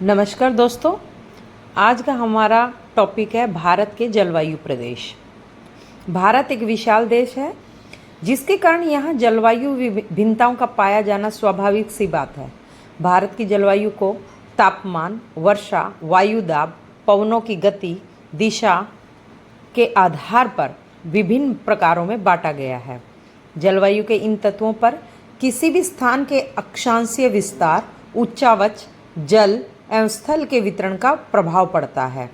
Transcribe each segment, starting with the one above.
नमस्कार दोस्तों, आज का हमारा टॉपिक है भारत के जलवायु प्रदेश। भारत एक विशाल देश है जिसके कारण यहाँ जलवायु विभिन्नताओं का पाया जाना स्वाभाविक सी बात है। भारत की जलवायु को तापमान, वर्षा, वायुदाब, पवनों की गति, दिशा के आधार पर विभिन्न प्रकारों में बांटा गया है। जलवायु के इन तत्वों पर किसी भी स्थान के अक्षांशीय विस्तार, उच्चावच, जल एवं स्थल के वितरण का प्रभाव पड़ता है।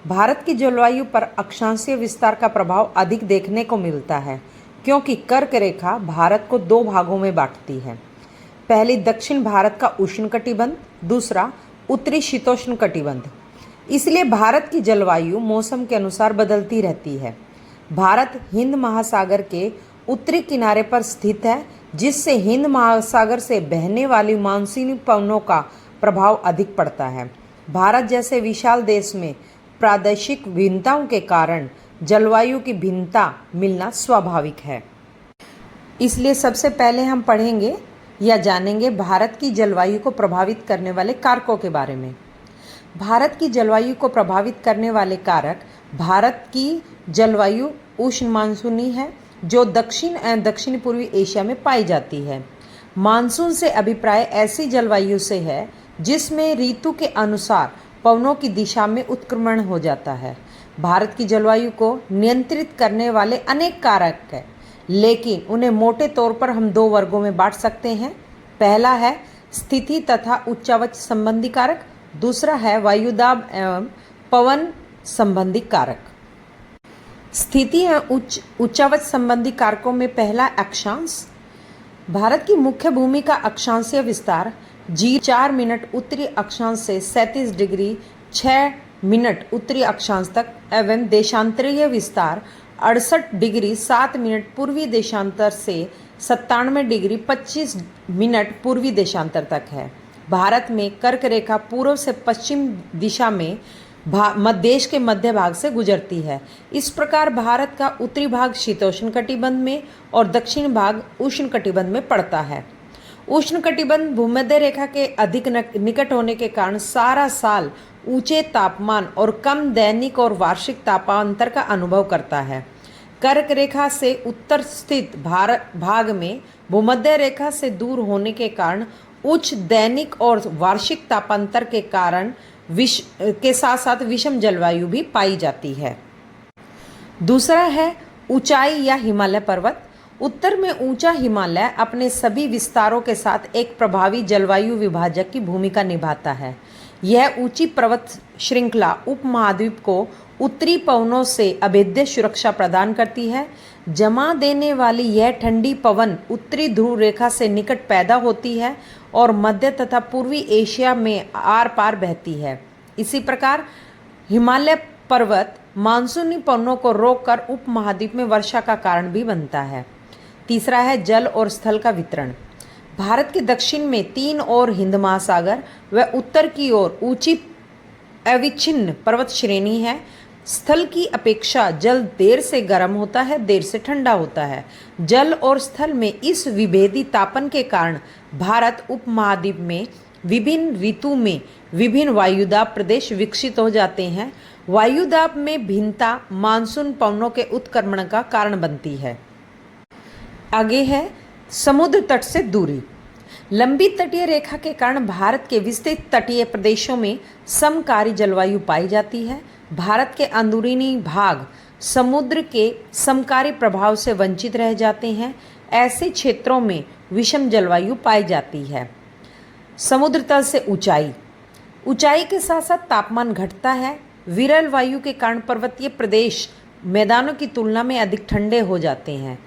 भारत की जलवायु पर अक्षांशीय विस्तार का प्रभाव अधिक देखने को मिलता है क्योंकि कर्क रेखा भारत को दो भागों में बांटती है। पहली दक्षिण भारत का उष्णकटिबंध, दूसरा उत्तरी शीतोष्ण कटिबंध। इसलिए भारत की जलवायु मौसम के अनुसार बदलती रहती है। भारत हिंद महासागर के उत्तरी किनारे पर स्थित है, जिससे हिंद महासागर से बहने वाली मानसूनी पवनों का प्रभाव अधिक पड़ता है। भारत जैसे विशाल देश में प्रादेशिक भिन्नताओं के कारण जलवायु की भिन्नता मिलना स्वाभाविक है। इसलिए सबसे पहले हम पढ़ेंगे या जानेंगे भारत की जलवायु को प्रभावित करने वाले कारकों के बारे में। भारत की जलवायु को प्रभावित करने वाले कारक। भारत की जलवायु उष्ण मानसूनी है जो दक्षिण एवं दक्षिण पूर्वी एशिया में पाई जाती है। मानसून से अभिप्राय ऐसी जलवायु से है जिसमें ऋतु के अनुसार पवनों की दिशा में उत्क्रमण हो जाता है। भारत की जलवायु को नियंत्रित करने वाले अनेक कारक हैं, लेकिन उन्हें मोटे तौर पर हम दो वर्गों में बांट सकते हैं। पहला है स्थिति तथा उच्चावच संबंधी कारक, दूसरा है वायुदाब एवं पवन संबंधी कारक। स्थिति एवं उच्चावच संबंधी कारकों में पहला अक्षांश। भारत की मुख्य भूमि का अक्षांशीय विस्तार 4 मिनट उत्तरी अक्षांश से 37 डिग्री 6 मिनट उत्तरी अक्षांश तक एवं देशांतरीय विस्तार 68 डिग्री 7 मिनट पूर्वी देशांतर से 97 डिग्री 25 मिनट पूर्वी देशांतर तक है। भारत में कर्क रेखा पूर्व से पश्चिम दिशा में देश के मध्य भाग से गुजरती है। इस प्रकार भारत का उत्तरी भाग शीतोष्ण कटिबंध में और दक्षिण भाग उष्ण कटिबंध में पड़ता है। उष्ण कटिबंध भूमध्य रेखा के अधिक निकट होने के कारण सारा साल ऊंचे तापमान और कम दैनिक और वार्षिक तापांतर का अनुभव करता है। कर्क रेखा से उत्तर स्थित भाग में भूमध्य रेखा से दूर होने के कारण उच्च दैनिक और वार्षिक तापांतर के कारण के साथ साथ विषम जलवायु भी पाई जाती है। दूसरा है ऊंचाई या हिमालय पर्वत। उत्तर में ऊंचा हिमालय अपने सभी विस्तारों के साथ एक प्रभावी जलवायु विभाजक की भूमिका निभाता है। यह ऊंची पर्वत श्रृंखला उपमहाद्वीप को उत्तरी पवनों से अभेद्य सुरक्षा प्रदान करती है। जमा देने वाली यह ठंडी पवन उत्तरी ध्रुव रेखा से निकट पैदा होती है और मध्य तथा पूर्वी एशिया में आर पार बहती है। इसी प्रकार हिमालय पर्वत मानसूनी पवनों को रोककर उपमहाद्वीप में वर्षा का कारण भी बनता है। तीसरा है जल और स्थल का वितरण। भारत के दक्षिण में 3 और हिंद महासागर व उत्तर की ओर ऊंची अविच्छिन्न पर्वत श्रेणी है। स्थल की अपेक्षा जल देर से गर्म होता है, देर से ठंडा होता है। जल और स्थल में इस विभेदी तापन के कारण भारत उपमहाद्वीप में विभिन्न ऋतु में विभिन्न वायुदाब प्रदेश विकसित हो जाते हैं। वायुदाब में भिन्नता मानसून पवनों के उत्क्रमण का कारण बनती है। आगे है समुद्र तट से दूरी। लंबी तटीय रेखा के कारण भारत के विस्तृत तटीय प्रदेशों में समकारी जलवायु पाई जाती है। भारत के अंदरूनी भाग समुद्र के समकारी प्रभाव से वंचित रह जाते हैं। ऐसे क्षेत्रों में विषम जलवायु पाई जाती है। समुद्र तल से ऊंचाई के साथ साथ तापमान घटता है। विरल वायु के कारण पर्वतीय प्रदेश मैदानों की तुलना में अधिक ठंडे हो जाते हैं।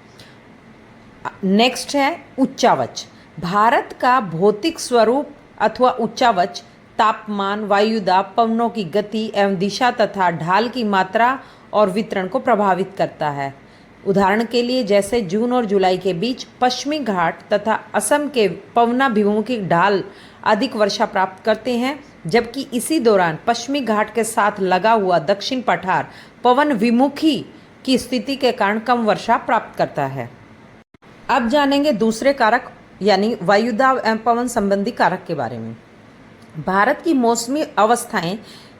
नेक्स्ट है उच्चावच। भारत का भौतिक स्वरूप अथवा उच्चावच तापमान, वायुदाब, पवनों की गति एवं दिशा तथा ढाल की मात्रा और वितरण को प्रभावित करता है। उदाहरण के लिए जैसे जून और जुलाई के बीच पश्चिमी घाट तथा असम के पवनाभिमुखी ढाल अधिक वर्षा प्राप्त करते हैं, जबकि इसी दौरान पश्चिमी घाट के साथ लगा हुआ दक्षिण पठार पवन विमुखी की स्थिति के कारण कम वर्षा प्राप्त करता है। अब जानेंगे दूसरे कारक यानी वायुदाब एवं पवन संबंधी कारक के बारे में। भारत की मौसमी अवस्थाएं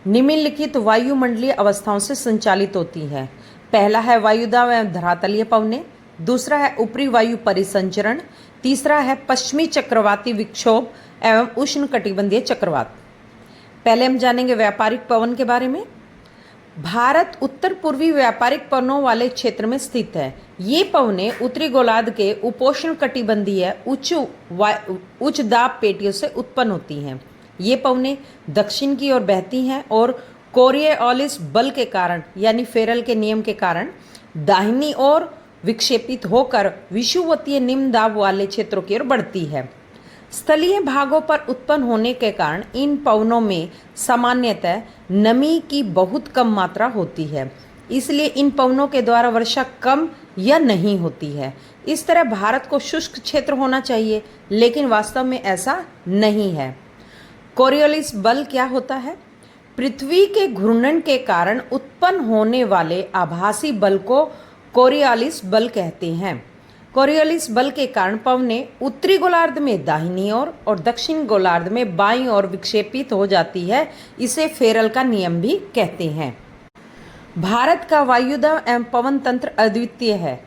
निम्नलिखित वायुमंडलीय अवस्थाओं से संचालित होती हैं। पहला है वायुदाब एवं धरातलीय पवनें, दूसरा है ऊपरी वायु परिसंचरण, तीसरा है पश्चिमी चक्रवाती विक्षोभ एवं उष्णकटिबंधीय चक्रवात। पहले हम जानेंगे व्यापारिक पवन के बारे में। भारत उत्तर पूर्वी व्यापारिक पवनों वाले क्षेत्र में स्थित है। ये पवनें उत्तरी गोलार्ध के उपोष्ण कटिबंधीय उच्च दाब पेटियों से उत्पन्न होती हैं। ये पवनें दक्षिण की ओर बहती हैं और कोरियोलिस बल के कारण यानी फेरल के नियम के कारण दाहिनी ओर विक्षेपित होकर विषुवतीय निम्न दाब वाले क्षेत्रों की ओर बढ़ती है। स्थलीय भागों पर उत्पन्न होने के कारण इन पवनों में सामान्यतः नमी की बहुत कम मात्रा होती है, इसलिए इन पवनों के द्वारा वर्षा कम या नहीं होती है। इस तरह भारत को शुष्क क्षेत्र होना चाहिए, लेकिन वास्तव में ऐसा नहीं है। कोरियोलिस बल क्या होता है? पृथ्वी के घूर्णन के कारण उत्पन्न होने वाले आभासी बल को कोरियोलिस बल कहते हैं। कोरियोलिस बल के कारण पवनें उत्तरी गोलार्ध में दाहिनी ओर और दक्षिण गोलार्ध में बाईं ओर विक्षेपित हो जाती है। इसे फेरल का नियम भी कहते हैं। भारत का वायुदाब एवं पवन तंत्र अद्वितीय है।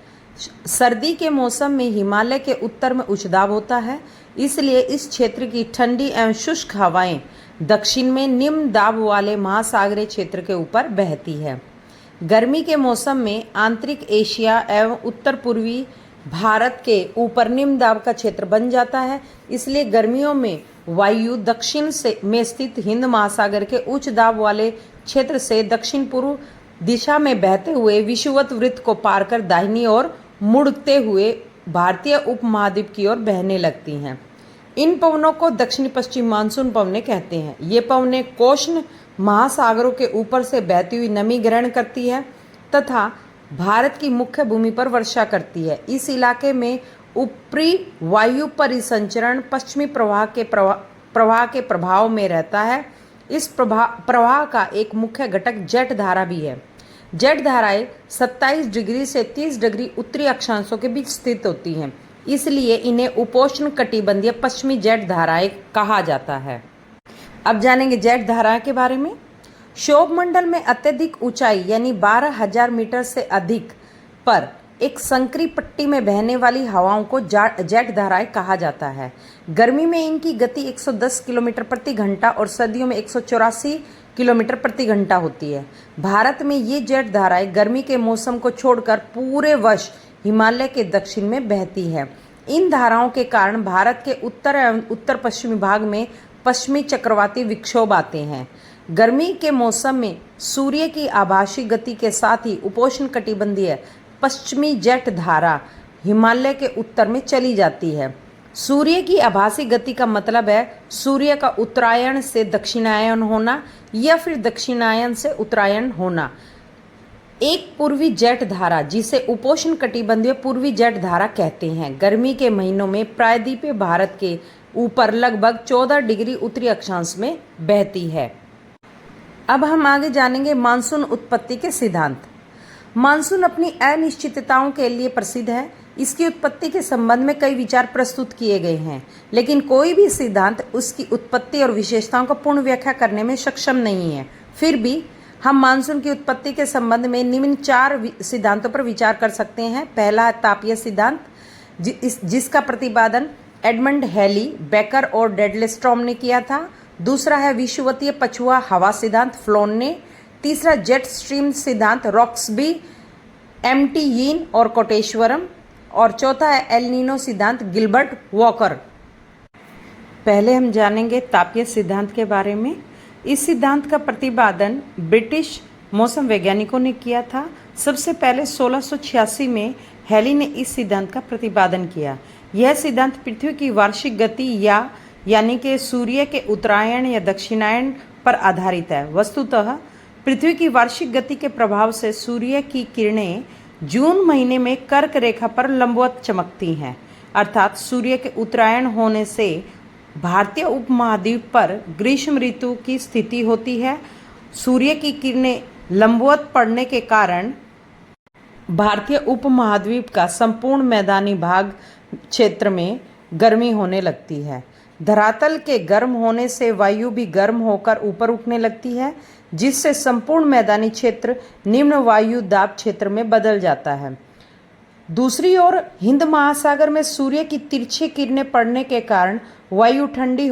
सर्दी के मौसम में हिमालय के उत्तर में उच्च दाब होता है, इसलिए इस क्षेत्र की ठंडी एवं शुष्क हवाएं दक्षिण में निम्न दाब वाले महासागरीय क्षेत्र के ऊपर बहती है। गर्मी के मौसम में आंतरिक एशिया एवं उत्तर पूर्वी भारत के ऊपर निम्न दाब का क्षेत्र बन जाता है, इसलिए गर्मियों में वायु दक्षिण में स्थित हिंद महासागर के उच्च दाब वाले क्षेत्र से दक्षिण पूर्व दिशा में बहते हुए विषुवत वृत्त को पार कर दाहिनी ओर मुड़ते हुए भारतीय उपमहाद्वीप की ओर बहने लगती हैं। इन पवनों को दक्षिणी पश्चिम मानसून पवनें कहते हैं। ये पवनें कोष्ण महासागरों के ऊपर से बहती हुई नमी ग्रहण करती है तथा भारत की मुख्य भूमि पर वर्षा करती है। इस इलाके में ऊपरी वायु परिसंचरण पश्चिमी प्रवाह के प्रभाव में रहता है। इस प्रवाह का एक मुख्य घटक जेट धारा भी है। जेट धाराएं 27 डिग्री से 30 डिग्री उत्तरी अक्षांशों के बीच स्थित होती हैं, इसलिए इन्हें उपोष्ण कटिबंधीय पश्चिमी जेट धाराएं कहा जाता है। अब जानेंगे जेट धारा के बारे में। क्षोभ मंडल में अत्यधिक ऊंचाई यानी 12,000 मीटर से अधिक पर एक संकरी पट्टी में बहने वाली हवाओं को जेट धाराएं कहा जाता है। गर्मी में इनकी गति 110 किलोमीटर प्रति घंटा और सर्दियों में 184 किलोमीटर प्रति घंटा होती है। भारत में ये जेट धाराएं गर्मी के मौसम को छोड़कर पूरे वर्ष हिमालय के दक्षिण में बहती है। इन धाराओं के कारण भारत के उत्तर एवं उत्तर पश्चिमी भाग में पश्चिमी चक्रवाती विक्षोभ आते हैं। गर्मी के मौसम में सूर्य की आभासी गति के साथ ही उपोष्ण कटिबंधीय पश्चिमी जेट धारा हिमालय के उत्तर में चली जाती है। सूर्य की आभासी गति का मतलब है सूर्य का उत्तरायण से दक्षिणायन होना या फिर दक्षिणायन से उत्तरायण होना। एक पूर्वी जेट धारा, जिसे उपोष्ण कटिबंधीय पूर्वी जेट धारा कहते हैं, गर्मी के महीनों में प्रायद्वीपीय भारत के ऊपर लगभग 14 डिग्री उत्तरी अक्षांश में बहती है। अब हम आगे जानेंगे मानसून उत्पत्ति के सिद्धांत। मानसून अपनी अनिश्चितताओं के लिए प्रसिद्ध है। इसकी उत्पत्ति के संबंध में कई विचार प्रस्तुत किए गए हैं, लेकिन कोई भी सिद्धांत उसकी उत्पत्ति और विशेषताओं को पूर्ण व्याख्या करने में सक्षम नहीं है। फिर भी हम मानसून की उत्पत्ति के संबंध में निम्न 4 सिद्धांतों पर विचार कर सकते हैं। पहला है तापीय सिद्धांत, जिसका प्रतिपादन एडमंड हेली, बेकर और डेडलेस्ट्रॉम ने किया था। दूसरा है विषुवतीय पछुआ हवा सिद्धांत, फ्लोन ने। तीसरा जेट स्ट्रीम सिद्धांत, रॉक्सबी, एमटी यीन और कोटेश्वरम। और चौथा है एल नीनो सिद्धांत, गिलबर्ट वॉकर। पहले हम जानेंगे तापीय सिद्धांत के बारे में। इस सिद्धांत का प्रतिपादन ब्रिटिश मौसम वैज्ञानिकों ने किया था। सबसे पहले 1686 में हेली ने इस सिद्धांत का प्रतिपादन किया। यह सिद्धांत पृथ्वी की वार्षिक गति यानी कि सूर्य के उत्तरायण या दक्षिणायन पर आधारित है। वस्तुतः पृथ्वी की वार्षिक गति के प्रभाव से सूर्य की किरणें जून महीने में कर्क रेखा पर लंबवत चमकती हैं, अर्थात सूर्य के उत्तरायण होने से भारतीय उपमहाद्वीप पर ग्रीष्म ऋतु की स्थिति होती है। सूर्य की किरणें लंबवत पड़ने के कारण भारतीय उपमहाद्वीप का संपूर्ण मैदानी भाग क्षेत्र में गर्मी होने लगती है। धरातल के गर्म होने से वायु भी गर्म होकर ऊपर उठने लगती है, जिससे संपूर्ण मैदानी क्षेत्र निम्न वायु दाब क्षेत्र में बदल जाता है। दूसरी ओर हिंद महासागर में सूर्य की तिरछी किरणें पड़ने के कारण वायु ठंडी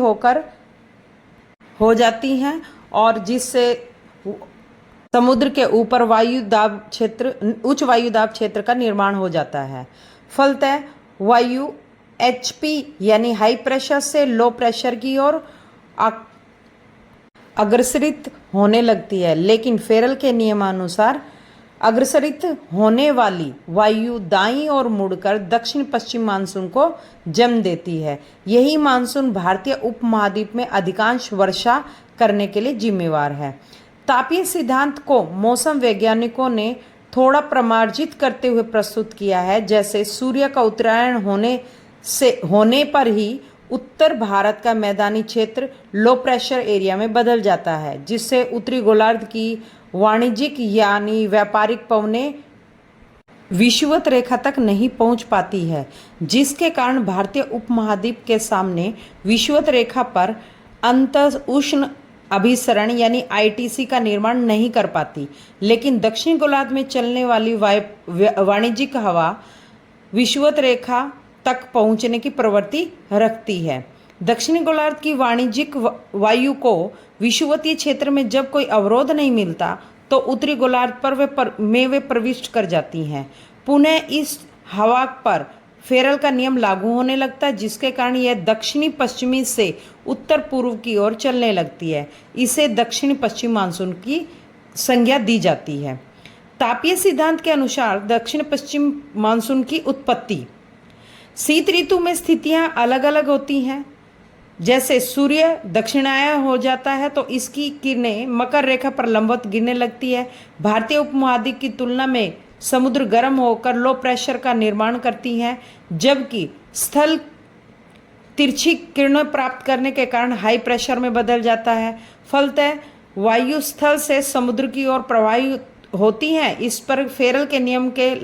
हो जाती हैं और जिससे समुद्र के ऊपर उच्च वायु दाब क्षेत्र का निर्माण हो जाता है। फलतः वायु HP यानी हाई प्रेशर से लो प्रेशर की ओर अग्रसरित होने लगती है, लेकिन फेरल के नियमानुसार अग्रसरित होने वाली वायु दाईं ओर मुड़कर दक्षिण पश्चिम मानसून को जन्म देती है। यही मानसून भारतीय उपमहाद्वीप में अधिकांश वर्षा करने के लिए जिम्मेवार है। तापीय सिद्धांत को मौसम वैज्ञानिकों ने थोड़ा प्रमार्जित करते हुए प्रस्तुत किया है। जैसे सूर्य का उत्तरायण होने पर ही उत्तर भारत का मैदानी क्षेत्र लो प्रेशर एरिया में बदल जाता है, जिससे उत्तरी गोलार्ध की वाणिज्यिक यानी व्यापारिक पवनें विषुवत रेखा तक नहीं पहुंच पाती है, जिसके कारण भारतीय उपमहाद्वीप के सामने विषुवत रेखा पर अंत उष्ण अभिसरण यानी ITC का निर्माण नहीं कर पाती। लेकिन दक्षिण गोलार्ध में चलने वाली वाणिज्यिक हवा विषुवत रेखा तक पहुंचने की प्रवृत्ति रखती है। दक्षिणी गोलार्ध की वाणिज्यिक वायु को विषुवतीय क्षेत्र में जब कोई अवरोध नहीं मिलता तो उत्तरी गोलार्ध पर वे प्रविष्ट कर जाती हैं। पुनः इस हवा पर फेरल का नियम लागू होने लगता है, जिसके कारण यह दक्षिणी पश्चिमी से उत्तर पूर्व की ओर चलने लगती है। इसे दक्षिणी पश्चिम मानसून की संज्ञा दी जाती है। तापीय सिद्धांत के अनुसार दक्षिण पश्चिम मानसून की उत्पत्ति शीत ऋतु में स्थितियां अलग अलग होती हैं। जैसे सूर्य दक्षिणायन हो जाता है तो इसकी किरणें मकर रेखा पर लंबवत गिरने लगती है। भारतीय उपमहाद्वीप की तुलना में समुद्र गर्म होकर लो प्रेशर का निर्माण करती हैं, जबकि स्थल तिरछी किरणें प्राप्त करने के कारण हाई प्रेशर में बदल जाता है। फलतः वायु स्थल से समुद्र की ओर प्रवाहित होती हैं। इस पर फेरल के नियम के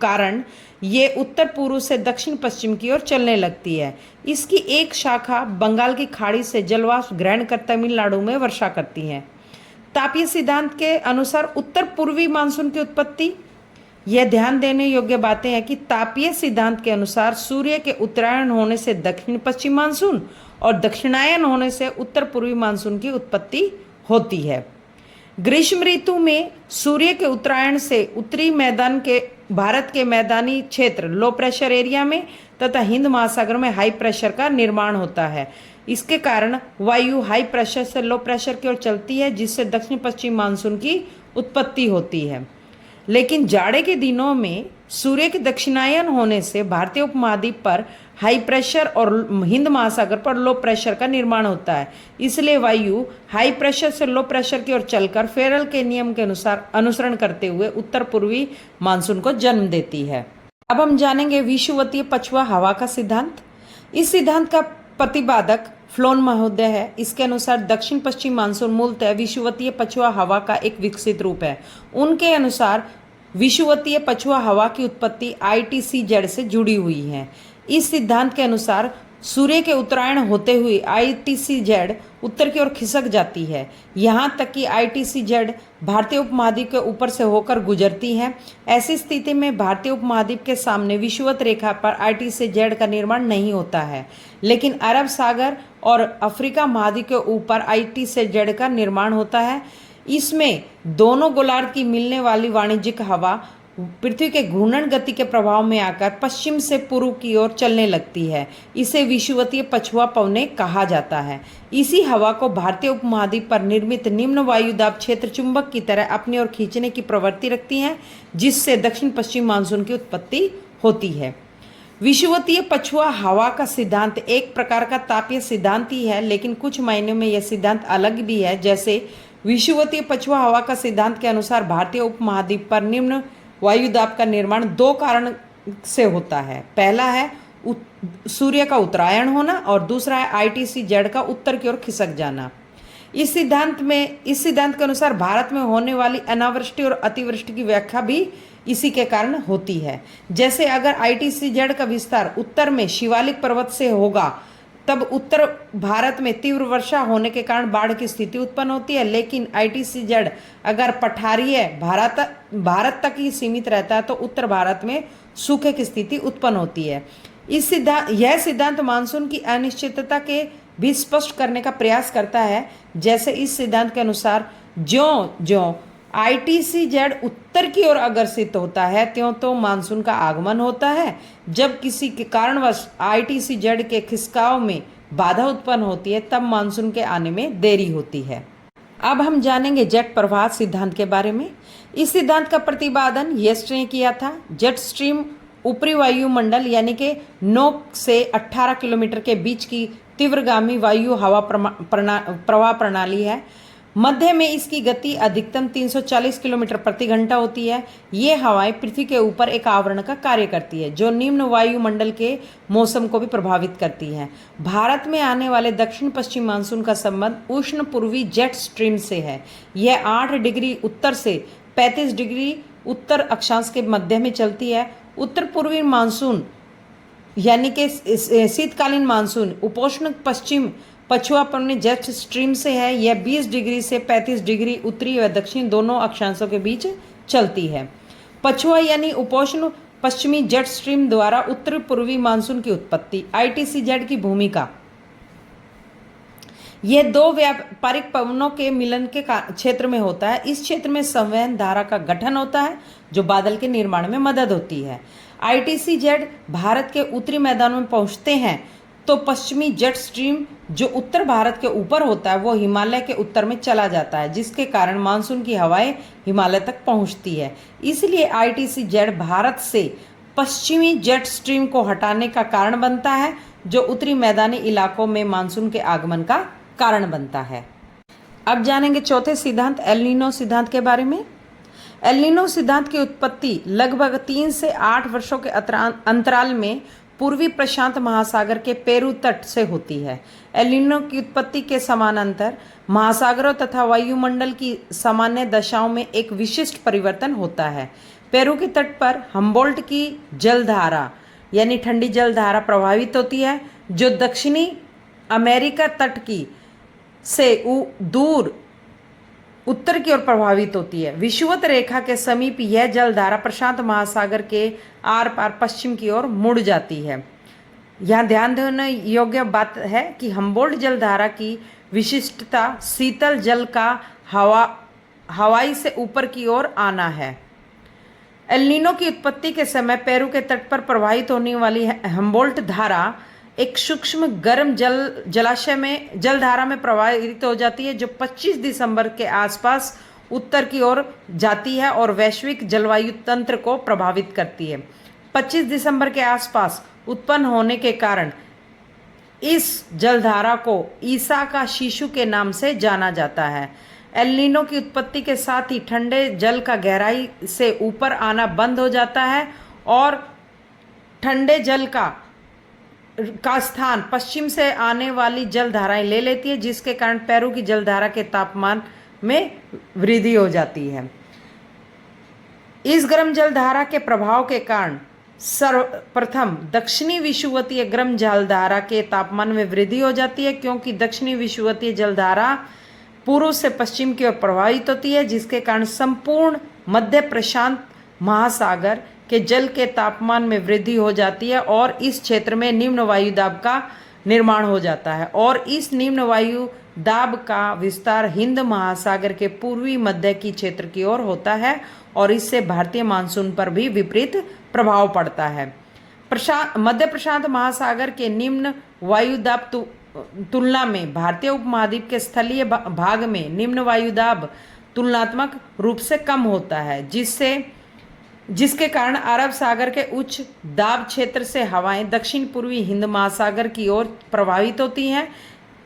कारण ये उत्तर पूर्व से दक्षिण पश्चिम की ओर चलने लगती है। इसकी एक शाखा बंगाल की खाड़ी से जलवाष्प ग्रहण कर तमिलनाडु में वर्षा करती है। तापीय सिद्धांत के अनुसार उत्तर पूर्वी मानसून की उत्पत्ति, यह ध्यान देने योग्य बातें हैं कि तापीय सिद्धांत के अनुसार सूर्य के उत्तरायण होने से दक्षिण पश्चिम मानसून और दक्षिणायन होने से उत्तर पूर्वी मानसून की उत्पत्ति होती है। ग्रीष्म ऋतु में सूर्य के उत्तरायण से उत्तरी मैदान के भारत के मैदानी क्षेत्र लो प्रेशर एरिया में तथा हिंद महासागर में हाई प्रेशर का निर्माण होता है। इसके कारण वायु हाई प्रेशर से लो प्रेशर की ओर चलती है, जिससे दक्षिण पश्चिम मानसून की उत्पत्ति होती है। लेकिन जाड़े के दिनों में सूर्य के दक्षिणायन होने से भारतीय उपमहाद्वीप पर हाई प्रेशर और हिंद महासागर पर लो प्रेशर का निर्माण होता है। इसलिए वायु हाई प्रेशर से लो प्रेशर की ओर चलकर फेरल के नियम के अनुसार अनुसरण करते हुए उत्तर पूर्वी मानसून को जन्म देती है। अब हम जानेंगे विषुवतीय पछुआ हवा का सिद्धांत। इस सिद्धांत का प्रतिपादक फ्लोन महोदय है। इसके अनुसार दक्षिण पश्चिम मानसून मूलतः विषुवतीय पछुआ हवा का एक विकसित रूप है। उनके अनुसार विषुवतीय पछुआ हवा की उत्पत्ति ITCZ से जुड़ी हुई है। इस सिद्धांत के अनुसार सूर्य के उत्तरायण होते हुए ITCZ उत्तर की ओर खिसक जाती है, यहाँ तक कि ITCZ भारतीय उपमहाद्वीप के ऊपर से होकर गुजरती है। ऐसी स्थिति में भारतीय उपमहाद्वीप के सामने विषुवत रेखा पर ITCZ का निर्माण नहीं होता है, लेकिन अरब सागर और अफ्रीका महाद्वीप के ऊपर ITCZ का निर्माण होता है। इसमें दोनों गोलार्ध की मिलने वाली वाणिज्यिक हवा पृथ्वी के घूर्णन गति के प्रभाव में आकर पश्चिम से पूर्व की ओर चलने लगती है। इसे विषुवतीय पछुआ पवनें कहा जाता है। इसी हवा को भारतीय उपमहाद्वीप पर निर्मित निम्न वायुदाब क्षेत्र चुंबक की तरह अपनी ओर खींचने की प्रवृत्ति रखती हैं, जिससे दक्षिण पश्चिम मानसून की उत्पत्ति होती है। विषुवतीय पछुआ हवा का सिद्धांत एक प्रकार का तापीय सिद्धांत ही है, लेकिन कुछ मायनों में यह सिद्धांत अलग भी है। जैसे विषुवतीय पछुआ हवा का सिद्धांत के अनुसार भारतीय उपमहाद्वीप पर निम्न वायुदाब का निर्माण दो कारण से होता है। पहला है सूर्य का उत्तरायण होना और दूसरा है ITCZ का उत्तर की ओर खिसक जाना। इस सिद्धांत के अनुसार भारत में होने वाली अनावृष्टि और अतिवृष्टि की व्याख्या भी इसी के कारण होती है। जैसे अगर ITCZ का विस्तार उत्तर में शिवालिक पर्वत से होगा तब उत्तर भारत में तीव्र वर्षा होने के कारण बाढ़ की स्थिति उत्पन्न होती है। लेकिन ITCZ अगर पठारीय भारत तक ही सीमित रहता है तो उत्तर भारत में सूखे की स्थिति उत्पन्न होती है। यह सिद्धांत मानसून की अनिश्चितता के भी स्पष्ट करने का प्रयास करता है। जैसे इस सिद्धांत के अनुसार ज्यों ज्यों ITCZ उत्तर की ओर अग्रसित होता है त्यों तो मानसून का आगमन होता है। जब किसी के कारणवश ITCZ के खिसकाव में बाधा उत्पन्न होती है तब मानसून के आने में देरी होती है। अब हम जानेंगे जेट प्रवाह सिद्धांत के बारे में। इस सिद्धांत का प्रतिपादन येस्ट ने किया था। जेट स्ट्रीम ऊपरी वायुमंडल यानी कि 9 से 18 किलोमीटर के बीच की तीव्रगामी वायु हवा प्रवाह प्रणाली है। मध्य में इसकी गति अधिकतम 340 किलोमीटर प्रति घंटा होती है। ये हवाएं पृथ्वी के ऊपर एक आवरण का कार्य करती है जो निम्न वायुमंडल के मौसम को भी प्रभावित करती है। भारत में आने वाले दक्षिण पश्चिम मानसून का संबंध उष्ण पूर्वी जेट स्ट्रीम से है। यह 8 डिग्री उत्तर से 35 डिग्री उत्तर अक्षांश के मध्य में चलती है। उत्तर पूर्वी मानसून यानी कि शीतकालीन मानसून उपोष्ण पश्चिम पछुआ पड़ने जेट स्ट्रीम से है। यह 20 डिग्री से 35 डिग्री उत्तरी व दक्षिण दोनों अक्षांशों के बीच चलती है। पछुआ यानी उपोष्ण पश्चिमी जेट स्ट्रीम द्वारा उत्तर पूर्वी मानसून की उत्पत्ति। ITCZ की भूमिका। यह 2 व्यापारिक पवनों के मिलन के क्षेत्र में होता है। इस क्षेत्र में संवहन धारा का गठन होता है जो बादल के निर्माण में मदद होती है। ITCZ भारत के उत्तरी मैदानों में पहुंचते हैं तो पश्चिमी जेट स्ट्रीम जो उत्तर भारत के ऊपर होता है वो हिमालय के उत्तर में चला जाता है जिसके कारण मानसून की हवाएं हिमालय तक पहुंचती है। इसलिए ITCZ भारत से पश्चिमी जेट स्ट्रीम को हटाने का कारण बनता है जो उत्तरी मैदानी इलाकों में मानसून के आगमन का कारण बनता है। अब जानेंगे चौथे सिद्धांत एल नीनो सिद्धांत के बारे में। एल नीनो सिद्धांत की उत्पत्ति लगभग 3 से 8 वर्षों के अंतराल में पूर्वी प्रशांत महासागर के पेरू तट से होती है। एल नीनो की उत्पत्ति के समानांतर महासागरों तथा वायुमंडल की सामान्य दशाओं में एक विशिष्ट परिवर्तन होता है। पेरू के तट पर हम्बोल्ट की जलधारा यानी ठंडी जलधारा प्रभावित होती है जो दक्षिणी अमेरिका तट की से दूर उत्तर की ओर प्रभावित होती है। विषुवत रेखा के समीप यह जलधारा प्रशांत महासागर के आर पार पश्चिम की ओर मुड़ जाती है। यहाँ ध्यान देने योग्य बात है कि हम्बोल्ट जलधारा की विशिष्टता शीतल जल का हवाई से ऊपर की ओर आना है। एल नीनो की उत्पत्ति के समय पेरू के तट पर प्रवाहित होने वाली हम्बोल्ट धारा एक सूक्ष्म गर्म जलधारा में प्रवाहित हो जाती है जो 25 दिसंबर के आसपास उत्तर की ओर जाती है और वैश्विक जलवायु तंत्र को प्रभावित करती है। 25 दिसंबर के आसपास उत्पन्न होने के कारण इस जलधारा को ईसा का शिशु के नाम से जाना जाता है। एल नीनो की उत्पत्ति के साथ ही ठंडे जल का गहराई से ऊपर आना बंद हो जाता है और ठंडे जल का स्थान पश्चिम से आने वाली जलधाराएं ले लेती है जिसके कारण पेरू की जलधारा के तापमान में वृद्धि हो जाती है। इस गर्म जलधारा के प्रभाव के कारण सर्वप्रथम दक्षिणी विषुवतीय गर्म जलधारा के तापमान में वृद्धि हो जाती है क्योंकि दक्षिणी विषुवतीय जलधारा पूर्व से पश्चिम की ओर प्रवाहित होती है जिसके कारण संपूर्ण मध्य प्रशांत महासागर के जल के तापमान में वृद्धि हो जाती है और इस क्षेत्र में निम्न वायुदाब का निर्माण हो जाता है और इस निम्न वायुदाब का विस्तार हिंद महासागर के पूर्वी मध्य की क्षेत्र की ओर होता है और इससे भारतीय मानसून पर भी विपरीत प्रभाव पड़ता है। मध्य प्रशांत महासागर के निम्न वायुदाब तुलना में भारतीय उपमहाद्वीप के स्थलीय भाग में निम्न वायुदाब तुलनात्मक रूप से कम होता है जिसके कारण अरब सागर के उच्च दाब क्षेत्र से हवाएं दक्षिण पूर्वी हिंद महासागर की ओर प्रवाहित होती हैं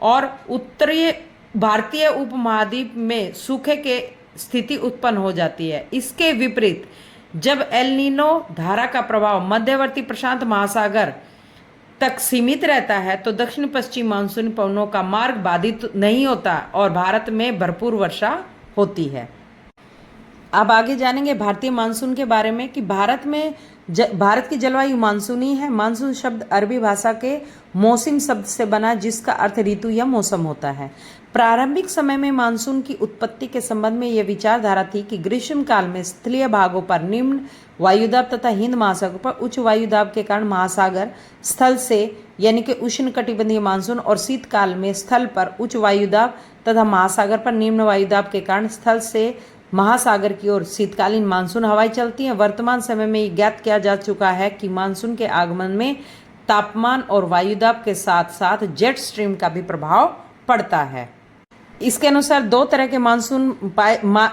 और उत्तरी भारतीय उपमहाद्वीप में सूखे के स्थिति उत्पन्न हो जाती है। इसके विपरीत जब एल नीनो धारा का प्रभाव मध्यवर्ती प्रशांत महासागर तक सीमित रहता है तो दक्षिण पश्चिम मानसून पवनों का मार्ग बाधित नहीं होता और भारत में भरपूर वर्षा होती है। अब आगे जानेंगे भारतीय मानसून के बारे में कि भारत की जलवायु मानसूनी है। मानसून शब्द अरबी भाषा के मौसम शब्द से बना, जिसका अर्थ ऋतु या मौसम होता है। प्रारंभिक समय में मानसून की उत्पत्ति के संबंध में यह विचारधारा थी कि ग्रीष्म काल में स्थलीय भागों पर निम्न वायुदाब तथा हिंद महासागर पर उच्च वायुदाब के कारण महासागर स्थल से यानी कि उष्णकटिबंधीय मानसून, और शीतकाल में स्थल पर उच्च वायुदाब तथा महासागर पर निम्न वायुदाब के कारण स्थल से महासागर की ओर शीतकालीन मानसून हवाएं चलती हैं। वर्तमान समय में यह ज्ञात किया जा चुका है कि मानसून के आगमन में तापमान और वायुदाब के साथ साथ जेट स्ट्रीम का भी प्रभाव पड़ता है। इसके अनुसार दो तरह के मानसून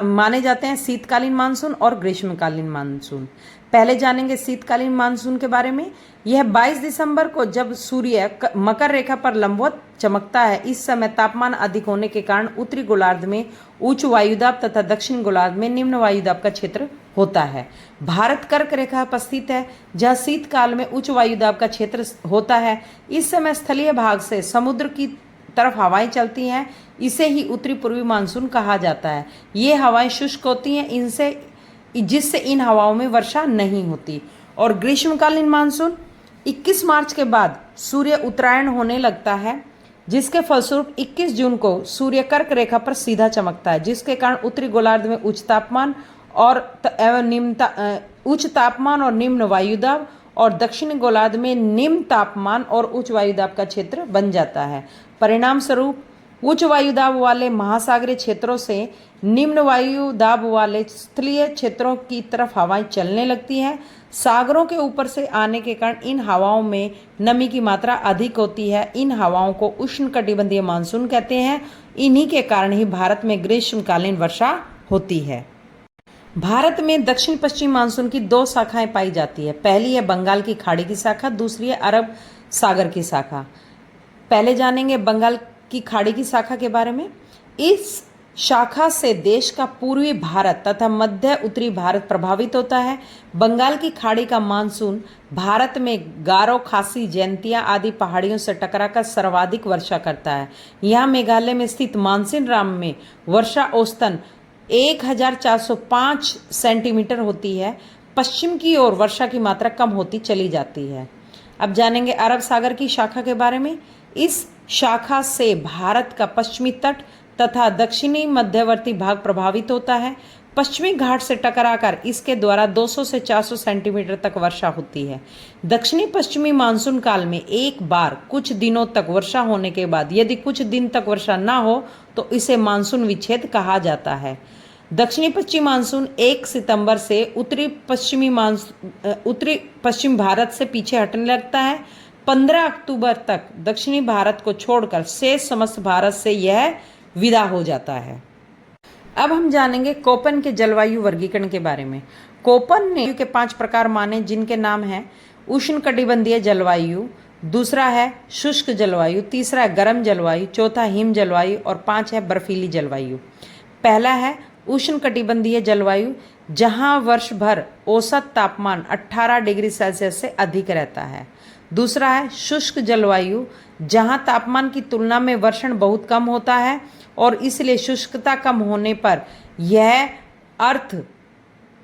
माने जाते हैं, शीतकालीन मानसून और ग्रीष्मकालीन मानसून। पहले जानेंगे शीतकालीन मानसून के बारे में। यह 22 दिसंबर को जब सूर्य मकर रेखा पर लंबवत चमकता है। इस समय तापमान अधिक होने के कारण उत्तरी गोलार्ध में उच्च वायुदाब तथा दक्षिण गोलार्ध में निम्न वायुदाब का क्षेत्र होता है। भारत कर्क रेखा पर स्थित है, जहाँ शीतकाल में उच्च वायुदाब का क्षेत्र होता है। इस समय स्थलीय भाग से समुद्र की तरफ हवाएं चलती हैं। इसे ही उत्तरी पूर्वी मानसून कहा जाता है। ये हवाएं शुष्क होती हैं, जिससे इन हवाओं में वर्षा नहीं होती। और ग्रीष्मकालीन मानसून 21 मार्च के बाद सूर्य उत्तरायण होने लगता है, जिसके फलस्वरूप 21 जून को सूर्य कर्क रेखा पर सीधा चमकता है, जिसके कारण उत्तरी गोलार्ध में उच्च तापमान और निम्न वायुदाब और दक्षिणी गोलार्ध में निम्न तापमान और उच्च वायुदाब का क्षेत्र बन जाता है। परिणाम स्वरूप उच्च वायुदाब वाले महासागरीय क्षेत्रों से निम्न वायुदाब वाले स्थलीय क्षेत्रों की तरफ हवाएं चलने लगती हैं। सागरों के ऊपर से आने के कारण इन हवाओं में नमी की मात्रा अधिक होती है। इन हवाओं को उष्णकटिबंधीय मानसून कहते हैं। इन्हीं के कारण ही भारत में ग्रीष्मकालीन वर्षा होती है। भारत में दक्षिण पश्चिम मानसून की दो शाखाएं पाई जाती है। पहली है बंगाल की खाड़ी की शाखा, दूसरी है अरब सागर की शाखा। पहले जानेंगे बंगाल की खाड़ी की शाखा के बारे में। इस शाखा से देश का पूर्वी भारत तथा मध्य उत्तरी भारत प्रभावित होता है। बंगाल की खाड़ी का मानसून भारत में गारो, खासी, जैंतिया आदि पहाड़ियों से टकराकर सर्वाधिक वर्षा करता है। यहाँ मेघालय में स्थित मानसिनराम में वर्षा औसतन 1405 सेंटीमीटर होती है। पश्चिम की ओर वर्षा की मात्रा कम होती चली जाती है। अब जानेंगे अरब सागर की शाखा के बारे में। इस शाखा से भारत का पश्चिमी तट तथा दक्षिणी मध्यवर्ती भाग प्रभावित होता है। पश्चिमी घाट से टकराकर इसके द्वारा 200 से 400 सेंटीमीटर तक वर्षा होती है। दक्षिणी पश्चिमी मानसून काल में एक बार कुछ दिनों तक वर्षा होने के बाद यदि कुछ दिन तक वर्षा न हो तो इसे मानसून विच्छेद कहा जाता है। दक्षिणी पश्चिम मानसून 1 सितंबर से उत्तरी पश्चिम भारत से पीछे हटने लगता है। 15 अक्टूबर तक दक्षिणी भारत को छोड़कर शेष समस्त भारत से यह विदा हो जाता है। अब हम जानेंगे कोपन के जलवायु वर्गीकरण के बारे में। कोपन ने के 5 प्रकार माने, जिनके नाम हैं उष्णकटिबंधीय जलवायु, दूसरा है शुष्क जलवायु, तीसरा है गर्म जलवायु, चौथा हिम जलवायु और 5 है बर्फीली जलवायु। पहला है उष्णकटिबंधीय जलवायु, जहां वर्ष भर औसत तापमान 18 डिग्री सेल्सियस से अधिक रहता है। दूसरा है शुष्क जलवायु, जहां तापमान की तुलना में वर्षण बहुत कम होता है और इसलिए शुष्कता कम होने पर यह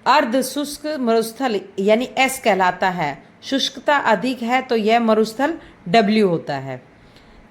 अर्ध शुष्क मरुस्थल यानी S कहलाता है। शुष्कता अधिक है तो यह मरुस्थल W होता है।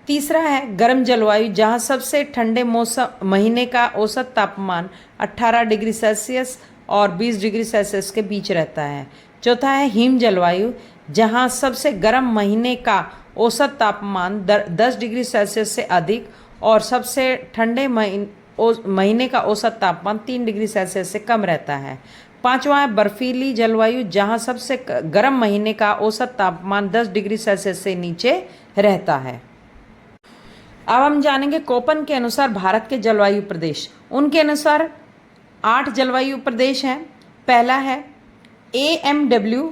तीसरा है गर्म जलवायु, जहां सबसे ठंडे महीने का औसत तापमान 18 डिग्री सेल्सियस और 20 डिग्री सेल्सियस के बीच रहता है। चौथा है हिम जलवायु, जहां सबसे गर्म महीने का औसत तापमान 10 डिग्री सेल्सियस से अधिक और सबसे ठंडे महीने का औसत तापमान 3 डिग्री सेल्सियस से कम रहता है। पांचवा है बर्फीली जलवायु, जहां सबसे गर्म महीने का औसत तापमान 10 डिग्री सेल्सियस से नीचे रहता है। अब हम जानेंगे कोपन के अनुसार भारत के जलवायु प्रदेश। उनके अनुसार 8 जलवायु प्रदेश हैं। पहला है AMW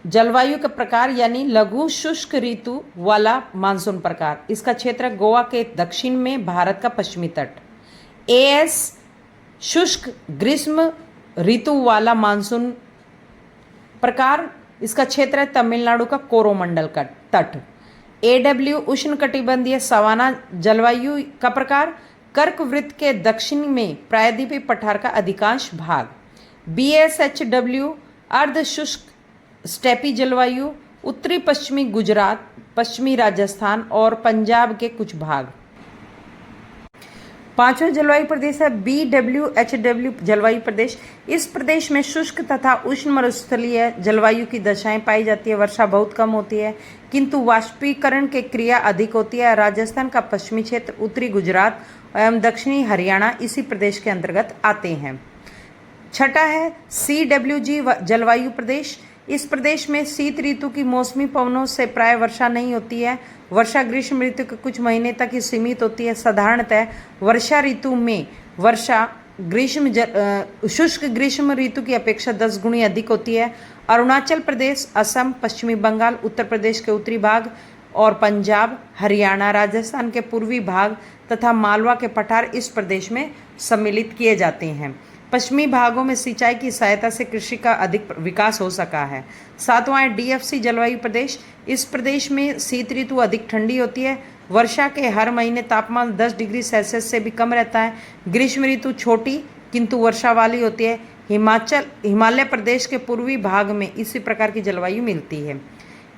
जलवायु का प्रकार यानी लघु शुष्क ऋतु वाला मानसून प्रकार। इसका क्षेत्र गोवा के दक्षिण में, भारत का पश्चिमी तट। AS शुष्क ग्रीष्म ऋतु वाला मानसून प्रकार। इसका क्षेत्र है तमिलनाडु का कोरोमंडल का तट। AW उष्णकटिबंधीय सवाना जलवायु का प्रकार। कर्क वृत्त के दक्षिण में प्रायद्वीपीय पठार का अधिकांश भाग। BSHW अर्ध शुष्क स्टेपी जलवायु, उत्तरी पश्चिमी गुजरात, पश्चिमी राजस्थान और पंजाब के कुछ भाग। पांचवा जलवायु प्रदेश है BWHW जलवायु प्रदेश। इस प्रदेश में शुष्क तथा उष्ण मरुस्थलीय जलवायु की दशाएं पाई जाती है। वर्षा बहुत कम होती है किंतु वाष्पीकरण की क्रिया अधिक होती है। राजस्थान का पश्चिमी क्षेत्र, उत्तरी गुजरात एवं दक्षिणी हरियाणा इसी प्रदेश के अंतर्गत आते हैं। छठा है CWG जलवायु प्रदेश। इस प्रदेश में शीत ऋतु की मौसमी पवनों से प्राय वर्षा नहीं होती है। वर्षा ग्रीष्म ऋतु के कुछ महीने तक ही सीमित होती है। साधारणतः वर्षा ऋतु में वर्षा शुष्क ग्रीष्म ऋतु की अपेक्षा 10 गुनी अधिक होती है। अरुणाचल प्रदेश, असम, पश्चिमी बंगाल, उत्तर प्रदेश के उत्तरी भाग और पंजाब, हरियाणा, राजस्थान के पूर्वी भाग तथा मालवा के पठार इस प्रदेश में सम्मिलित किए जाते हैं। पश्चिमी भागों में सिंचाई की सहायता से कृषि का अधिक विकास हो सका है। सातवां है DFC जलवायु प्रदेश। इस प्रदेश में शीत ऋतु अधिक ठंडी होती है। वर्षा के हर महीने तापमान 10 डिग्री सेल्सियस से भी कम रहता है। ग्रीष्म ऋतु छोटी किंतु वर्षा वाली होती है। हिमालय प्रदेश के पूर्वी भाग में इसी प्रकार की जलवायु मिलती है।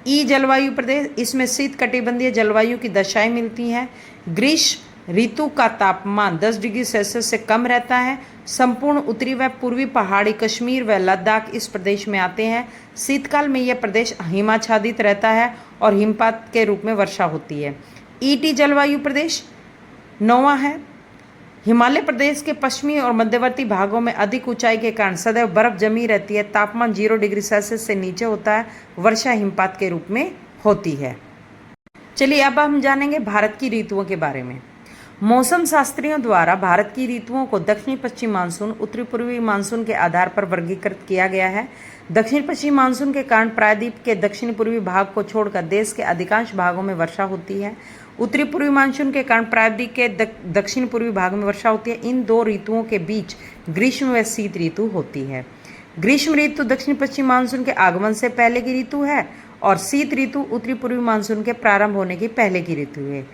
ई जलवायु प्रदेश, इसमें शीत कटिबंधीय जलवायु की दशाएं मिलती हैं। ग्रीष्म ऋतु का तापमान 10 डिग्री सेल्सियस से कम रहता है। संपूर्ण उत्तरी व पूर्वी पहाड़ी कश्मीर व लद्दाख इस प्रदेश में आते हैं। शीतकाल में यह प्रदेश हिमाच्छादित रहता है और हिमपात के रूप में वर्षा होती है। ET जलवायु प्रदेश नौवां है। हिमालय प्रदेश के पश्चिमी और मध्यवर्ती भागों में अधिक ऊंचाई के कारण सदैव बर्फ जमी रहती है। तापमान 0 डिग्री सेल्सियस से नीचे होता है। वर्षा हिमपात के रूप में होती है। चलिए अब हम जानेंगे भारत की ऋतुओं के बारे में। मौसम शास्त्रियों द्वारा भारत की ऋतुओं को दक्षिणी पश्चिम मानसून, उत्तरी पूर्वी मानसून के आधार पर वर्गीकृत किया गया है। दक्षिण पश्चिम मानसून के कारण प्रायद्वीप के दक्षिण पूर्वी भाग को छोड़कर देश के अधिकांश भागों में वर्षा होती है। उत्तरी पूर्वी मानसून के कारण प्रायद्वीप के दक्षिण पूर्वी भाग में वर्षा होती है। इन दो ऋतुओं के बीच ग्रीष्म व शीत ऋतु होती है। ग्रीष्म ऋतु दक्षिण पश्चिम मानसून के आगमन से पहले की ऋतु है और शीत ऋतु उत्तरी पूर्वी मानसून के प्रारंभ होने की पहले की ऋतु है।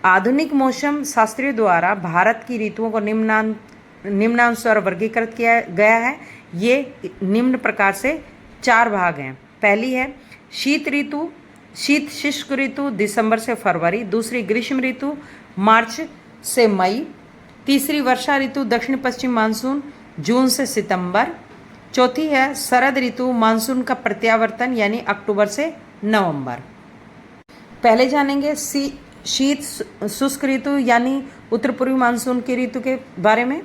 आधुनिक मौसम शास्त्रियों द्वारा भारत की ऋतुओं को निम्नानुसार वर्गीकृत किया गया है। ये निम्न प्रकार से 4 भाग हैं। पहली है शीत ऋतु, शीत शुष्क ऋतु दिसंबर से फरवरी। दूसरी ग्रीष्म ऋतु मार्च से मई। तीसरी वर्षा ऋतु दक्षिण पश्चिम मानसून जून से सितंबर। चौथी है शरद ऋतु मानसून का प्रत्यावर्तन यानी अक्टूबर से नवंबर। पहले जानेंगे शीत शुष्क ऋतु यानी उत्तर पूर्वी मानसून की ऋतु के बारे में।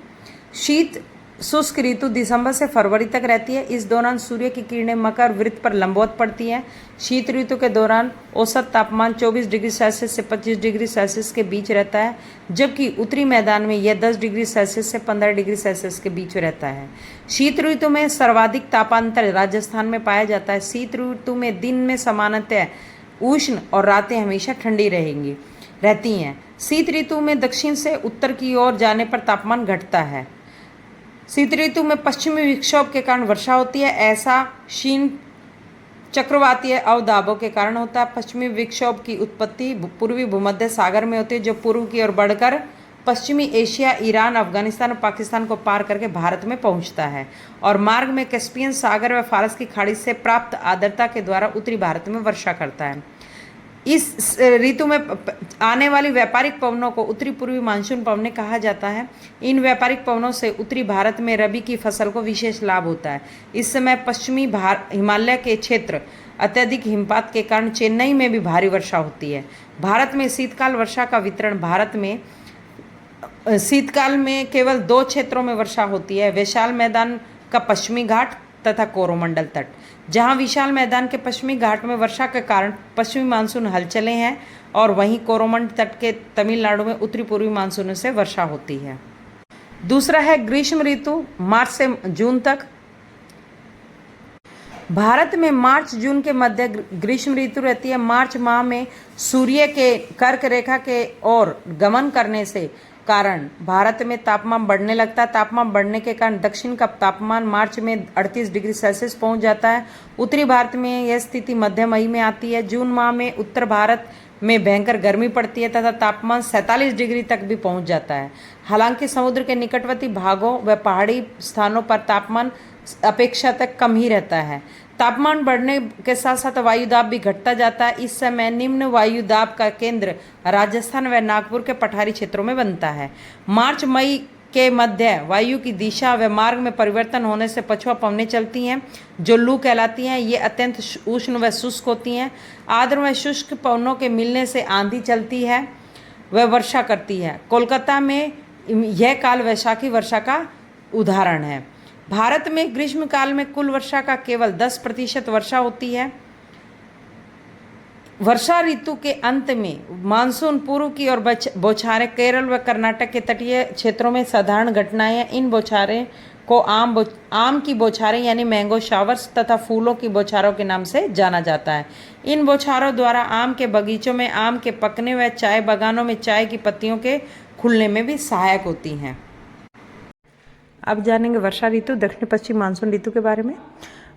शीत शुष्क ऋतु दिसंबर से फरवरी तक रहती है। इस दौरान सूर्य की किरणें मकर वृत्त पर लंबवत पड़ती हैं। शीत ऋतु के दौरान औसत तापमान 24 डिग्री सेल्सियस से 25 डिग्री सेल्सियस के बीच रहता है, जबकि उत्तरी मैदान में यह 10 डिग्री सेल्सियस से 15 डिग्री सेल्सियस के बीच रहता है। शीत ऋतु में सर्वाधिक तापांतर राजस्थान में पाया जाता है। शीत ऋतु में दिन में सामान्यतः उष्ण और रातें हमेशा ठंडी रहती हैं। शीत ऋतु में दक्षिण से उत्तर की ओर जाने पर तापमान घटता है। शीत ऋतु में पश्चिमी विक्षोभ के कारण वर्षा होती है। ऐसा क्षीण चक्रवातीय अवदाबों के कारण होता है। पश्चिमी विक्षोभ की उत्पत्ति पूर्वी भूमध्य सागर में होती है, जो पूर्व की ओर बढ़कर पश्चिमी एशिया, ईरान, अफगानिस्तान और पाकिस्तान को पार करके भारत में पहुंचता है और मार्ग में कैस्पियन सागर व फारस की खाड़ी से प्राप्त आर्द्रता के द्वारा उत्तरी भारत में वर्षा करता है। इस ऋतु में आने वाली व्यापारिक पवनों को उत्तरी पूर्वी मानसून पवनें कहा जाता है। इन व्यापारिक पवनों से उत्तरी भारत में रबी की फसल को विशेष लाभ होता है। इस समय पश्चिमी हिमालय के क्षेत्र अत्यधिक हिमपात के कारण चेन्नई में भी भारी वर्षा होती है। भारत में शीतकाल वर्षा का वितरण भारत में शीतकाल में केवल 2 क्षेत्रों में वर्षा होती है, विशाल मैदान का पश्चिमी घाट तथा कोरोमंडल तट। जहां विशाल मैदान के पश्चिमी घाट में वर्षा के कारण पश्चिमी मानसून हलचलें हैं और वहीं कोरोमंडल तट के तमिलनाडु में उत्तरी पूर्वी मानसून से वर्षा होती है। दूसरा है ग्रीष्म ऋतु, मार्च से जून तक। भारत में मार्च जून के मध्य ग्रीष्म ऋतु रहती है। मार्च माह में सूर्य के कर्क रेखा के ओर गमन करने से कारण भारत में तापमान बढ़ने लगता है। तापमान बढ़ने के कारण दक्षिण का तापमान मार्च में 38 डिग्री सेल्सियस पहुंच जाता है। उत्तरी भारत में यह स्थिति मध्य मई में आती है। जून माह में उत्तर भारत में भयंकर गर्मी पड़ती है तथा तापमान 47 डिग्री तक भी पहुंच जाता है। हालांकि समुद्र के निकटवर्ती भागों व पहाड़ी स्थानों पर तापमान अपेक्षाकृत कम ही रहता है। तापमान बढ़ने के साथ साथ वायुदाब भी घटता जाता है। इस समय निम्न वायुदाब का केंद्र राजस्थान व नागपुर के पठारी क्षेत्रों में बनता है। मार्च मई के मध्य वायु की दिशा व मार्ग में परिवर्तन होने से पछुआ पवनें चलती हैं जो लू कहलाती हैं। ये अत्यंत उष्ण व शुष्क होती हैं। आर्द्र व शुष्क पवनों के मिलने से आंधी चलती है व वर्षा करती है। कोलकाता में यह काल वैशाखी वर्षा का उदाहरण है। भारत में ग्रीष्म काल में कुल वर्षा का केवल 10% वर्षा होती है। वर्षा ऋतु के अंत में मानसून पूर्व की ओर बौछारें केरल व कर्नाटक के तटीय क्षेत्रों में साधारण घटनाएं हैं। इन बौछारें को आम की बौछारें यानी मैंगो शावर्स तथा फूलों की बौछारों के नाम से जाना जाता है। इन बौछारों द्वारा आम के बगीचों में आम के पकने व चाय बागानों में चाय की पत्तियों के खुलने में भी सहायक होती हैं। अब जानेंगे वर्षा ऋतु दक्षिण पश्चिम मानसून ऋतु के बारे में।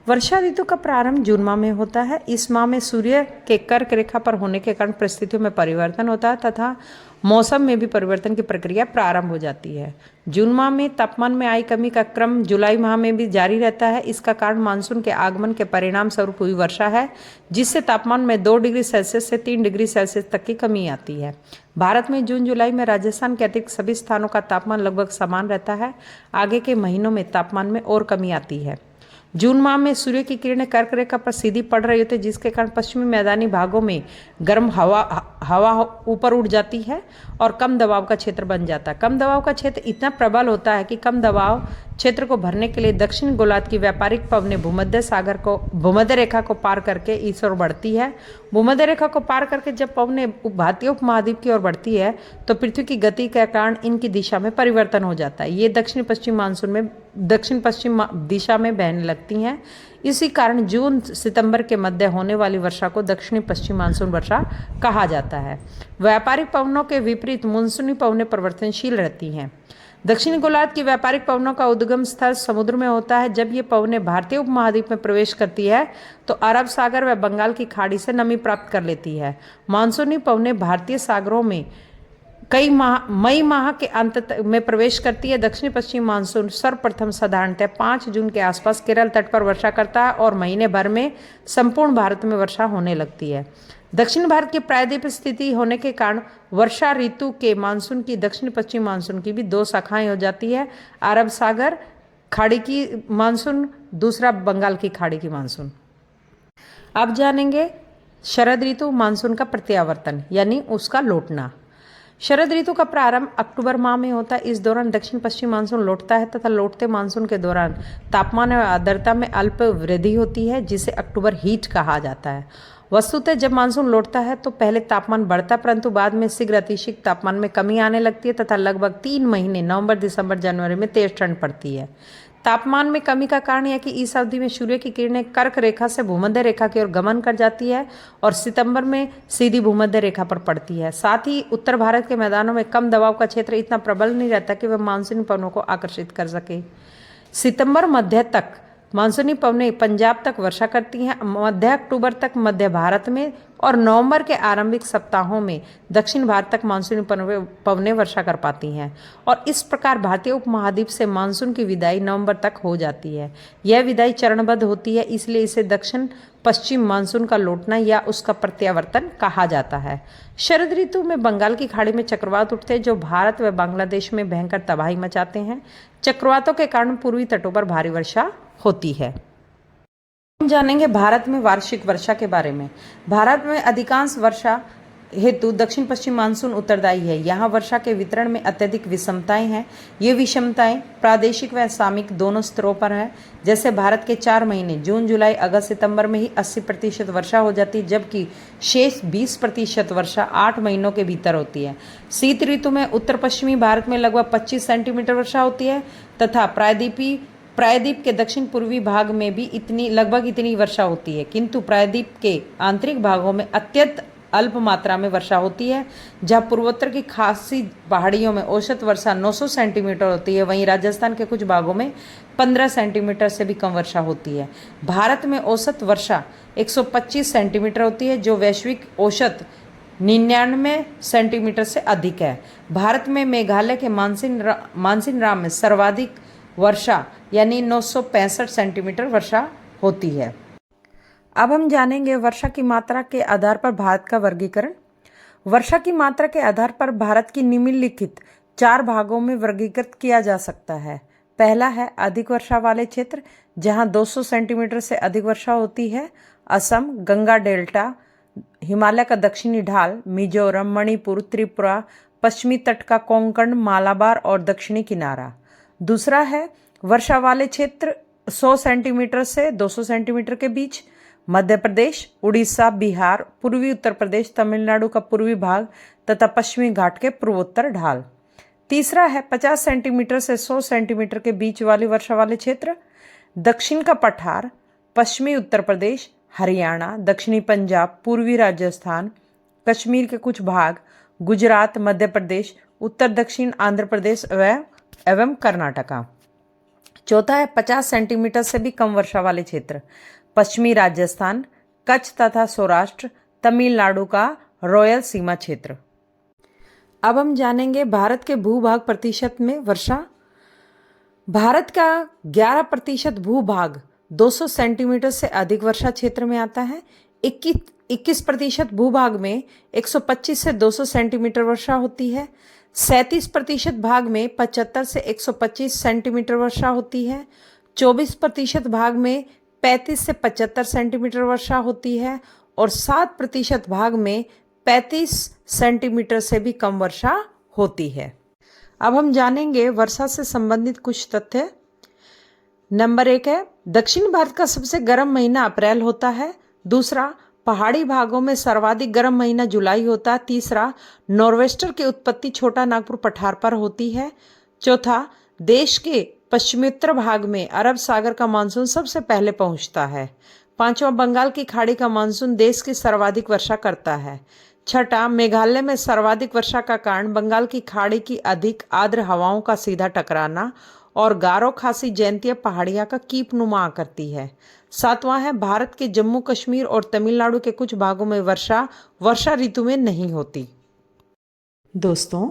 वर्षा ऋतु का प्रारंभ जून माह में होता है। इस माह में सूर्य के कर्क रेखा पर होने के कारण परिस्थितियों में परिवर्तन होता है तथा मौसम में भी परिवर्तन की प्रक्रिया प्रारंभ हो जाती है। जून माह में तापमान में आई कमी का क्रम जुलाई माह में भी जारी रहता है। इसका कारण मानसून के आगमन के परिणाम स्वरूप हुई वर्षा है, जिससे तापमान में 2 डिग्री सेल्सियस से 3 डिग्री सेल्सियस तक की कमी आती है। भारत में जून जुलाई में राजस्थान के अतिरिक्त सभी स्थानों का तापमान लगभग समान रहता है। आगे के महीनों में तापमान में और कमी आती है। जून माह में सूर्य की किरणें कर्क रेखा पर सीधी पड़ रही होती है, जिसके कारण पश्चिमी मैदानी भागों में गर्म हवा ऊपर उठ जाती है और कम दबाव का क्षेत्र बन जाता है। कम दबाव का क्षेत्र इतना प्रबल होता है कि कम दबाव क्षेत्र को भरने के लिए दक्षिण गोलार्ध की व्यापारिक पवनें भूमध्य रेखा को पार करके इस ओर बढ़ती है। भूमध्य रेखा को पार करके जब पवनें भारतीय उपमहाद्वीप की ओर बढ़ती है तो पृथ्वी की गति के कारण इनकी दिशा में परिवर्तन हो जाता है। ये दक्षिण पश्चिम मानसून में दक्षिण पश्चिम दिशा में बहने लगती हैं। इसी कारण जून सितंबर के मध्य होने वाली वर्षा को दक्षिणी पश्चिम मानसून वर्षा कहा जाता है। व्यापारिक पवनों के विपरीत मानसूनी पवनें परिवर्तनशील रहती हैं। दक्षिणी गोलार्ध की व्यापारिक पवनों का उद्गम स्थल समुद्र में होता है। जब ये पवनें भारतीय उपमहाद्वीप में प्रवेश करती है तो अरब सागर व बंगाल की खाड़ी से नमी प्राप्त कर लेती है। मानसूनी पवनें भारतीय सागरों में मई माह के अंत में प्रवेश करती है। दक्षिण पश्चिम मानसून सर्वप्रथम साधारणतः 5 जून के आसपास केरल तट पर वर्षा करता है और महीने भर में संपूर्ण भारत में वर्षा होने लगती है। दक्षिण भारत की प्रायद्वीपीय स्थिति होने के कारण वर्षा ऋतु के मानसून की दक्षिण पश्चिम मानसून की भी 2 शाखाएं हो जाती है। अरब सागर खाड़ी की मानसून, दूसरा बंगाल की खाड़ी की मानसून। अब जानेंगे शरद ऋतु मानसून का प्रत्यावर्तन यानी उसका लौटना। शरद ऋतु का प्रारंभ अक्टूबर माह में होता है। इस दौरान दक्षिण पश्चिम मानसून लौटता है तथा लौटते मानसून के दौरान तापमान और आर्द्रता में अल्प वृद्धि होती है, जिसे अक्टूबर हीट कहा जाता है। वस्तुतः जब मानसून लौटता है तो पहले तापमान बढ़ता है, परंतु बाद में शीघ्र अतिशीघ्र तापमान में कमी आने लगती है तथा लगभग 3 महीने नवंबर, दिसंबर, जनवरी में तेज ठंड पड़ती है। तापमान में कमी का कारण यह कि इस अवधि में सूर्य की किरणें कर्क रेखा से भूमध्य रेखा की ओर गमन कर जाती है और सितंबर में सीधी भूमध्य रेखा पर पड़ती है। साथ ही उत्तर भारत के मैदानों में कम दबाव का क्षेत्र इतना प्रबल नहीं रहता कि वह मानसूनी पवनों को आकर्षित कर सके। सितंबर मध्य तक मानसूनी पवनें पंजाब तक वर्षा करती हैं, मध्य अक्टूबर तक मध्य भारत में और नवंबर के आरंभिक सप्ताहों में दक्षिण भारत तक मानसूनी पवनें वर्षा कर पाती हैं और इस प्रकार भारतीय उपमहाद्वीप से मानसून की विदाई नवंबर तक हो जाती है। यह विदाई चरणबद्ध होती है, इसलिए इसे दक्षिण पश्चिम मानसून का लौटना या उसका प्रत्यावर्तन कहा जाता है। शरद ऋतु में बंगाल की खाड़ी में चक्रवात उठते हैं जो भारत व बांग्लादेश में भयंकर तबाही मचाते हैं। चक्रवातों के कारण पूर्वी तटों पर भारी वर्षा होती है। हम जानेंगे भारत में वार्षिक वर्षा के बारे में। भारत में अधिकांश वर्षा हेतु दक्षिण पश्चिम मानसून उत्तरदायी है। यहाँ वर्षा के वितरण में अत्यधिक विषमताएं हैं। ये विषमताएं प्रादेशिक व सामयिक दोनों स्तरों पर है। जैसे भारत के 4 महीने जून, जुलाई, अगस्त, सितंबर में ही 80% वर्षा हो जाती है, जबकि शेष 20% वर्षा 8 महीनों के भीतर होती है। शीत ऋतु में उत्तर पश्चिमी भारत में लगभग 25 सेंटीमीटर वर्षा होती है तथा प्रायद्वीप के दक्षिण पूर्वी भाग में भी लगभग इतनी वर्षा होती है, किंतु प्रायद्वीप के आंतरिक भागों में अत्यंत अल्प मात्रा में वर्षा होती है। जहाँ पूर्वोत्तर की खासी पहाड़ियों में औसत वर्षा 900 सेंटीमीटर होती है, वहीं राजस्थान के कुछ भागों में 15 सेंटीमीटर से भी कम वर्षा होती है। भारत में औसत वर्षा 125 सेंटीमीटर होती है, जो वैश्विक औसत 99 सेंटीमीटर से अधिक है। भारत में मेघालय के मानसिनराम में सर्वाधिक वर्षा यानी 965 सेंटीमीटर वर्षा होती है। अब हम जानेंगे वर्षा की मात्रा के आधार पर भारत का वर्गीकरण। वर्षा की मात्रा के आधार पर भारत की निम्नलिखित 4 भागों में वर्गीकृत किया जा सकता है। पहला है अधिक वर्षा वाले क्षेत्र, जहां 200 सेंटीमीटर से अधिक वर्षा होती है। असम, गंगा डेल्टा, हिमालय का दक्षिणी ढाल, मिजोरम, मणिपुर, त्रिपुरा, पश्चिमी तट का कोंकण, मालाबार और दक्षिणी किनारा। दूसरा है वर्षा वाले क्षेत्र 100 सेंटीमीटर से 200 सेंटीमीटर के बीच, मध्य प्रदेश, उड़ीसा, बिहार, पूर्वी उत्तर प्रदेश, तमिलनाडु का पूर्वी भाग तथा पश्चिमी घाट के पूर्वोत्तर ढाल। तीसरा है 50 सेंटीमीटर से 100 सेंटीमीटर के बीच वाली वर्षा वाले क्षेत्र, दक्षिण का पठार, पश्चिमी उत्तर प्रदेश, हरियाणा, दक्षिणी पंजाब, पूर्वी राजस्थान, कश्मीर के कुछ भाग, गुजरात, मध्य प्रदेश, उत्तर दक्षिण आंध्र प्रदेश एवं कर्नाटका। चौथा है 50 सेंटीमीटर से भी कम वर्षा वाले क्षेत्र, पश्चिमी राजस्थान, कच्छ तथा सौराष्ट्र, तमिलनाडु का रॉयल सीमा क्षेत्र। अब हम जानेंगे भारत के भूभाग प्रतिशत में वर्षा। भारत का 11% भूभाग 200 सेंटीमीटर से अधिक वर्षा क्षेत्र में आता है। 21% भूभाग में 125 से 200 सेंटीमीटर वर्षा होती है। 37% भाग में 75 से 125 सेंटीमीटर वर्षा होती है। 24% भाग में 35 से 75 सेंटीमीटर वर्षा होती है और 7% भाग में 35 सेंटीमीटर से भी कम वर्षा होती है। अब हम जानेंगे वर्षा से संबंधित कुछ तथ्य। नंबर 1 है दक्षिण भारत का सबसे गर्म महीना अप्रैल होता है। दूसरा, पहाड़ी भागों में सर्वाधिक गर्म महीना जुलाई होता है। तीसरा, नॉर्वेस्टर की उत्पत्ति छोटा नागपुर पठार पर होती है। चौथा, देश के पश्चिमोत्तर भाग में अरब सागर का मानसून सबसे पहले पहुंचता है। पांचवा, बंगाल की खाड़ी का मानसून देश की सर्वाधिक वर्षा करता है। छठा, मेघालय में सर्वाधिक वर्षा का कारण बंगाल की खाड़ी की अधिक आर्द्र हवाओं का सीधा टकराना और गारो खासी जयंतीय पहाड़ियां का कीपनुमा आकृति है। सातवां है भारत के जम्मू कश्मीर और तमिलनाडु के कुछ भागों में वर्षा ऋतु में नहीं होती। दोस्तों,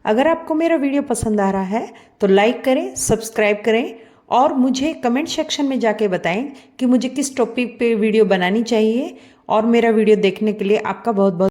अगर आपको मेरा वीडियो पसंद आ रहा है तो लाइक करें, सब्सक्राइब करें और मुझे कमेंट सेक्शन में जाके बताएं कि मुझे किस टॉपिक पे वीडियो बनानी चाहिए। और मेरा वीडियो देखने के लिए आपका बहुत बहुत